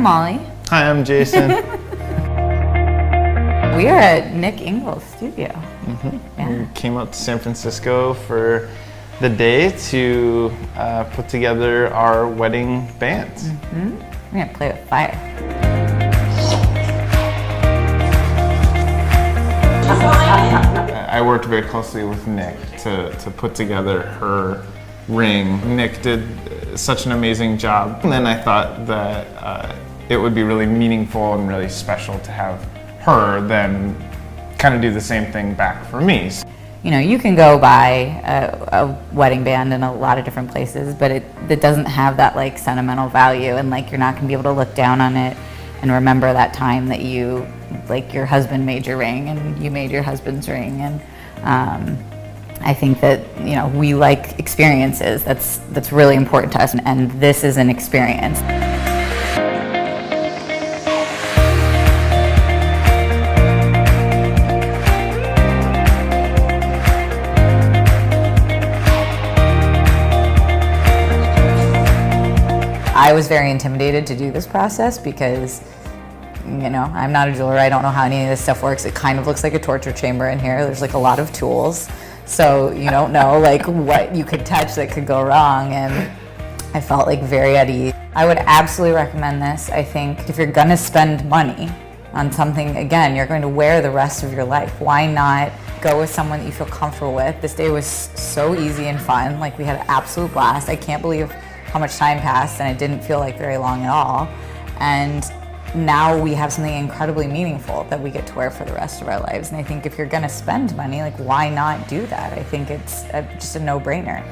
Molly. Hi, I'm Jason. We are at Nick Engel's studio. We came out to San Francisco for the day to put together our wedding band. We're gonna play with fire. I worked very closely with Nick to put together her ring. Nick did such an amazing job. And then I thought that it would be really meaningful and really special to have her then kind of do the same thing back for me. You know, you can go buy a wedding band in a lot of different places, but it doesn't have that like sentimental value, and like you're not gonna be able to look down on it and remember that time that you, like your husband made your ring and you made your husband's ring. And I think that, you know, we like experiences. That's really important to us, and this is an experience. I was very intimidated to do this process because, you know, I'm not a jeweler. I don't know how any of this stuff works. It kind of looks like a torture chamber in here. There's like a lot of tools. So you don't know like what you could touch that could go wrong. And I felt like very at ease. I would absolutely recommend this. I think if you're gonna spend money on something, again, you're going to wear the rest of your life. Why not go with someone that you feel comfortable with? This day was so easy and fun. Like, we had an absolute blast. I can't believe how much time passed, and it didn't feel like very long at all. And now we have something incredibly meaningful that we get to wear for the rest of our lives. And I think if you're gonna spend money, like, why not do that? I think it's just a no-brainer.